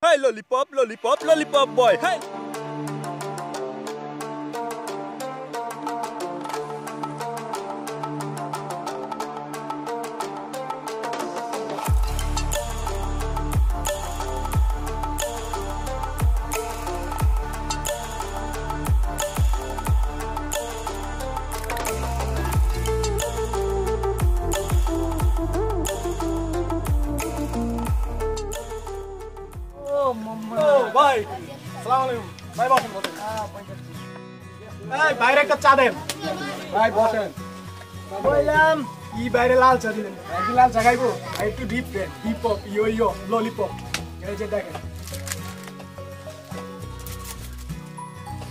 Hey lollipop, lollipop, lollipop boy. Hey. ভাই আসসালামু আলাইকুম ভাই বসেন বসেন এই বাইরে একটা চা দেন ভাই বসেন বললাম কি বাইরে লাল চা দিলেন একদিন লাল চা খাইবো আর একটু ডিপ দেন হিপ হপ ইয়ো ইয়ো ললিপপ এই যে দেখেন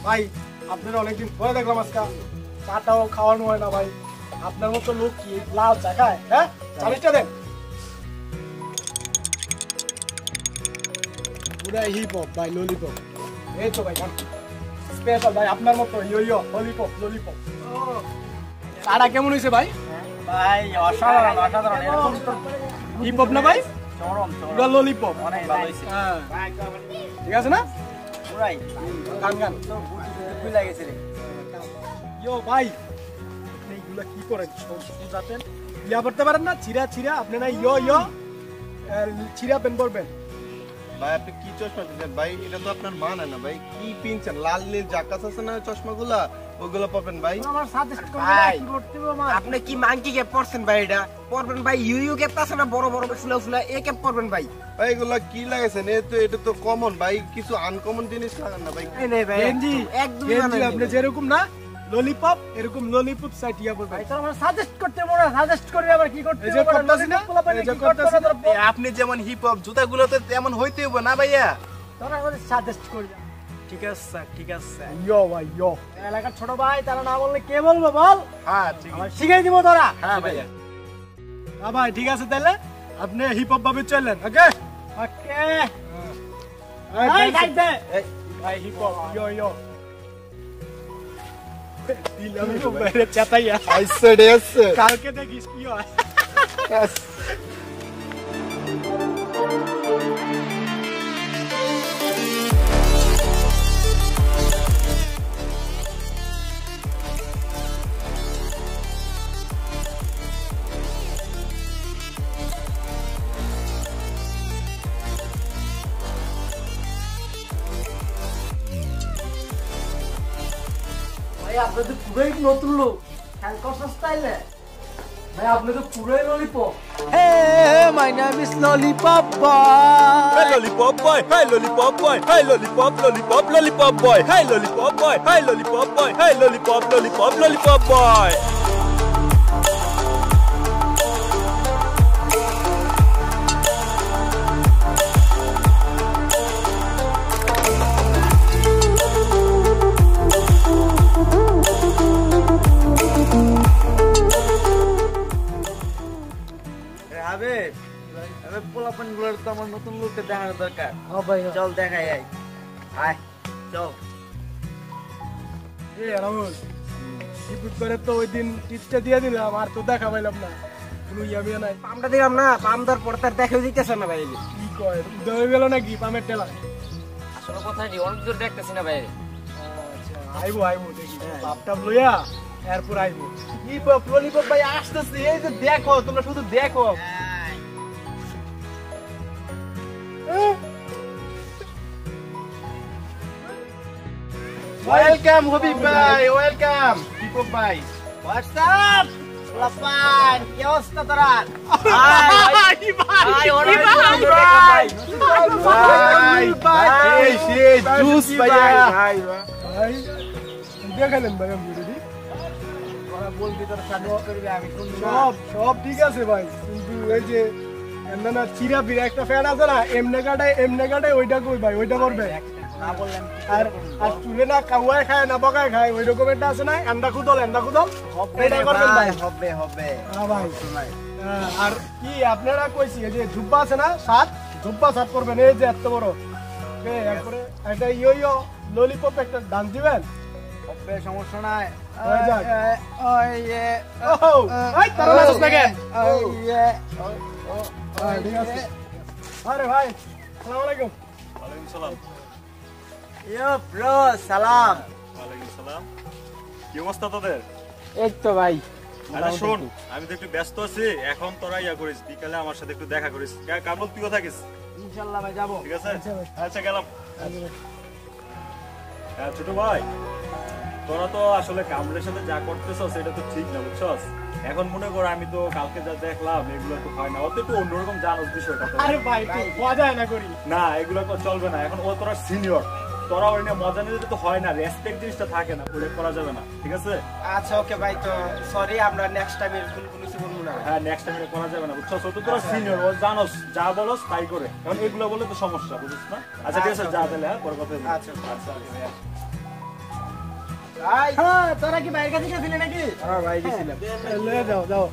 ভাই আপনারা অনেকদিন পরে দেখলাম আজকে চাটাও খাওয়ানো হয় না ভাই আপনার মতো লোক কি লাল চা খায় হ্যাঁ চালিশটা দেন পুরা হিপ হপ ভাই ললিপপ এই তো ভাই স্পেশাল ভাই আপনার মতো ইয়ো ইয়ো ললিপপ ললিপপ চাটা কেমন হয়েছে ভাই ভাই অসাধারণ অসাধারণ এরকম তো হিপ হপ না ভাই চরম পুরা ললিপপ অনেক ভালো হইছে হ্যাঁ ঠিক আছে না পুরাই গান গান তো বুঝি লাগেছে রে ইয়ো ভাই আপনি এগুলা কি করেন যাতেন ইয়া করতে পারেন না ছিড়া ছিড়া আপনি না ইয়ো ইয়ো ছিড়া পেন করবেন ভাই আপনি কি চশমা পিনছেন ভাই এটা তো আপনার মানে না ভাই কি পিনছেন লাল নীল জাকাস আছে না চশমাগুলা ওগুলো পাবেন ভাই আমার সাজেস্ট করবেন ভাই কি করতে হবে আমার আপনি কি মাঙ্কি ক্যাপ পরছেন ভাই এটা পরবেন ভাই ইউ ক্যাপ আছে না বড় বড় ফুলা ফুলা এই ক্যাপ পরবেন ভাই ভাই এগুলা কি লাগাইছেন এটা তো কমন ভাই কিছু আনকমন জিনিস লাগান না ভাই এই নেই ভাই গেঞ্জি একদম গেঞ্জি আপনি যেরকম না ললিপপ এরকম ললিপপ সাইট ইয়া করবে ভাই তো আমরা সাজেস্ট করতে বড় সাজেস্ট করে আবার কি করতে এই যে করতেছি না এই যে করতেছি না আপনি যেমন হিপ হপ জুতাগুলো তো তেমন হইতে হবে না ভাইয়া তোরা আমাদের সাজেস্ট করি ঠিক আছে স্যার ঠিক আছে স্যার ইয়ো ভাই ইয়ো এলাকার ছোট ভাই তারা না বললে কে বলবো বল হ্যাঁ ঠিক আমার শিখাই দিব তোরা হ্যাঁ ভাইয়া হ্যাঁ ভাই ঠিক আছে তাহলে আপনি হিপ হপ ভাবে চললেন ওকে ওকে এই গাইড দে ভাই হিপ হপ ইয়ো ইয়ো দিলাম তো বাইরে চাতাইয়া আইসে ডেসে কালকে দেখিস কি হয় ভাই আপনি তো পুরোই নতুন লোক হ্যান্ডকস স্টাইলে ভাই আপনি তো পুরোই lollipop Hey, my name is Lollipop Boy. Hey lollipop boy. Hey lollipop boy. Hey lollipop, lollipop, lollipop boy. Hey lollipop boy. Hey lollipop boy. Hey lollipop, lollipop, lollipop boy. আবে আবে পোলাপান গুলোর তো আমার নতুন লোককে দেখানো দরকার চল দেখাই আয় আয় চল এই রামুল রিপোর্ট করে তো ওই দিন টিপটা দিয়ে দিলাম আর তো দেখা পাইলাম না কোনো ইয়ামিয়া নাই পামটা দিলাম না পাম দর পড়তার দেখাও দিতেছ না ভাই কি কয় ধরে গেল নাকি পামের টেলা আসলে কথা কি অনেক দূর দেখতেছি না ভাই আচ্ছা আইবো আইবো দেখি বাপটা লইয়া এরপর আইবো কি ললিপপ ভাই আসতেছে এই যে দেখো তোমরা শুধু দেখো ওয়েলকাম হবিব ভাই ওয়েলকাম হিপ হপ ভাই হোয়াটসঅ্যাপ পোলাপান কি অবস্থা তোরা ভাই সেই জুস ভাইয়া ভাই দেখালেন ভাই আমি রেডি বলবি তোর সাজেস্ট করবি আমি সব সব ঠিক আছে ভাই কিন্তু এই যে এমনা না চিরা বিরা একটা ফ্যান আছে না এমনে কাটায় ওইটা কই ভাই ওইটা করবে না বললাম আর আর চুলে না কাউয়ায় খায় না বকায় খায় ওই রকম একটা আছে না এন্ডা কুদল এটা করবেন ভাই হবে হবে হ্যাঁ ভাই আর কি আপনারা কইছি এই যে জুব্বা আছে না জুব্বা সাত করবেন এই যে এত বড় ওকে এরপরে একটা ইয়ো ললিপপ একটা ডান দিবেন হবে সমস্যা নাই হয়ে যাক ইয়ে ও এই তারা নাচছ না কেন ইয়ে ঠিক আছে আরে ভাই আসসালামু আলাইকুম ওয়ালাইকুম সালাম। ইয়ো ব্রো সালাম। ওয়ালাইকুম সালাম। কি অবস্থা তোদের? এই তো ভাই। আরে শোন, আমি তো একটু ব্যস্ত আছি, এখন তোরা ইয়া করিস, বিকালে আমার সাথে একটু দেখা করিস। কামরুল তুইও থাকিস? ইনশাআল্লাহ ভাই যাবো। ঠিক আছে, আচ্ছা গেলাম। হ্যাঁ ছোট ভাই, তোরা তো আসলে কামরুলের সাথে যা করতেছস এটা তো ঠিক না, বুঝছস? এখন মনে কর আমি তো কালকে যা দেখলাম এগুলো তো হয় না, ও তো একটু অন্যরকম জানোস বিষয়টা। আরে ভাই তুই মজা না করি না, এগুলো তো চলবে না। এখন ও তোরা সিনিয়র, তোরা ওই নিয়ে মজা নিতে তো হয় না, রেসপেক্ট জিনিসটা থাকে না, উল্লেখ করা যাবে না। ঠিক আছে? আচ্ছা ওকে ভাই, তো সরি, আমরা নেক্সট টাইম এরকম কোনো কিছু বলবো না। হ্যাঁ নেক্সট টাইম এটা করা যাবে না, বুঝছস? ও তো তোরা সিনিয়র, ও জানোস, যা বলস তাই করে। এখন এগুলো বলে তো সমস্যা, বুঝছিস না? আচ্ছা ঠিক আছে, যা তাহলে। হ্যাঁ পরে কথা হবে। আচ্ছা আচ্ছা ভাই, হ্যাঁ তোরা কি বাইরের কাছে গেছিলি নাকি? হ্যাঁ ভাই গেছিলাম। লে যাও যাও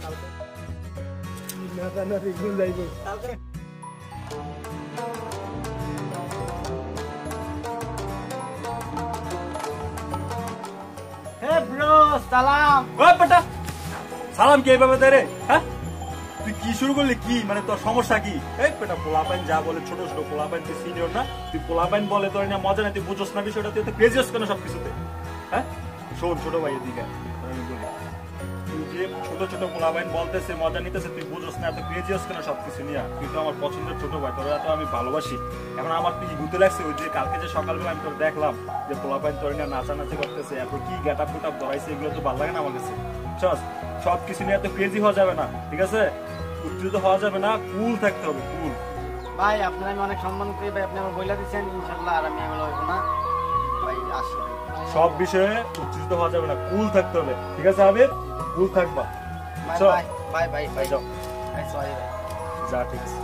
না না ভুল যাইবো। হে ব্রো সালাম। ওই বেটা, সালাম কি এইভাবে দেয় রে? হ্যাঁ তুই কি শুরু করলি? কি মানে তোর সমস্যা কি? এই বেটা পোলাপাইন যা বলে, ছোট ছোট পোলাপাইন, তুই সিনিয়র না? তুই পোলাপাইন বলে তোর না মজা না, তুই বুঝোস না বিষয়টা, তুই তো ক্রেজিয়াস কেন সবকিছুতে? হ্যাঁ শোন ছোট ভাই, এদিকে আমি বলি, তুই যে ছোট ছোট পোলাপাইন বলতেছে, মজা নিতেছে, তুই বুঝোস না, এত ক্রেজিয়াস কেন সবকিছু নিয়ে? তুই তো আমার পছন্দের ছোট ভাই, তোরা তো আমি ভালোবাসি। এখন আমার তুই ঘুরতে লাগছে, ওই যে কালকে যে সকালবেলা আমি তোর দেখলাম যে পোলাপাইন তোর না নাচানাচি করতেছে, এত কি গেট আপ ধরাইছে, এগুলো তো ভালো লাগে না আমার কাছে। বুঝছস? সবকিছু নিয়ে এত ক্রেজি হওয়া যাবে না, ঠিক আছে? উত্তেজিত হওয়া যাবে না, কুল থাকতে হবে, কুল। ভাই আপনার আমি অনেক সম্মান করি ভাই, আপনি আমার বইলা দিচ্ছেন ইনশাআল্লাহ, আর আমি এগুলো হইব না ভাই, আসি। সব বিষয়ে উত্তেজিত হওয়া যাবে না, কুল থাকতে হবে, ঠিক আছে হাবিব? কুল থাকবা। ভাই চল। ভাই ভাই ভাই ভাই যাও, ভাই সরি ভাই। যা, ঠিক আছে।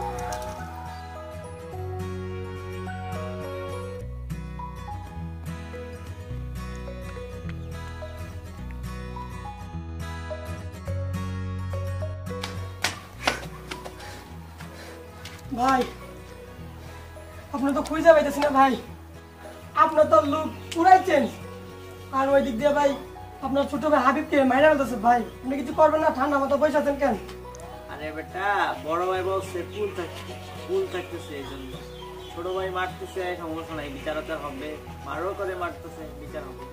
ভাই আপনার তো খুঁজে পাইতেছি না ভাই, আপনার তো লুক পুরাই চেঞ্জ। আর ওই দিক দিয়ে ভাই আপনার ছোট ভাই হাবিবকে মাইরা ফেলতেছে ভাই, আপনি কিছু করবেন না? ঠান্ডা মতো বসে আছেন কেন? আরে বেটা, বড় ভাই বলছে কুল থাকতেছে, এই জন্য ছোট ভাই মারতেছে, সমস্যা নাই, বিচারতে হবে, মারও করে মারতেছে, বিচার হবে।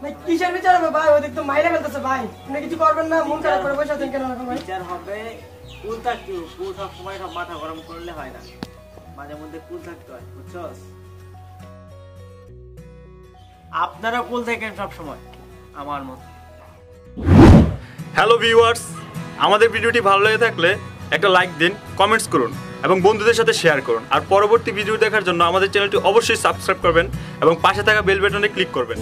ভাই কিসের বিচার হবে ভাই? ওই দিক তো মাইরা ফেলতেছে ভাই, আপনি কিছু করবেন না? মন খারাপ করে বসে আছেন কেন এখন ভাই? বিচার হবে, কুল থাকতে হবে। কুল সব সময় সব মাথা গরম করলে হয় না, মাঝে মধ্যে কুল থাকতে হয়, বুঝছস? আপনারা কুল থাকেন সব সময় আমার মতো। হ্যালো ভিউয়ার্স, আমাদের ভিডিওটি ভালো লেগে থাকলে একটা লাইক দিন, কমেন্টস করুন এবং বন্ধুদের সাথে শেয়ার করুন। আর পরবর্তী ভিডিও দেখার জন্য আমাদের চ্যানেলটি অবশ্যই সাবস্ক্রাইব করবেন এবং পাশে থাকা বেল বাটনে ক্লিক করবেন।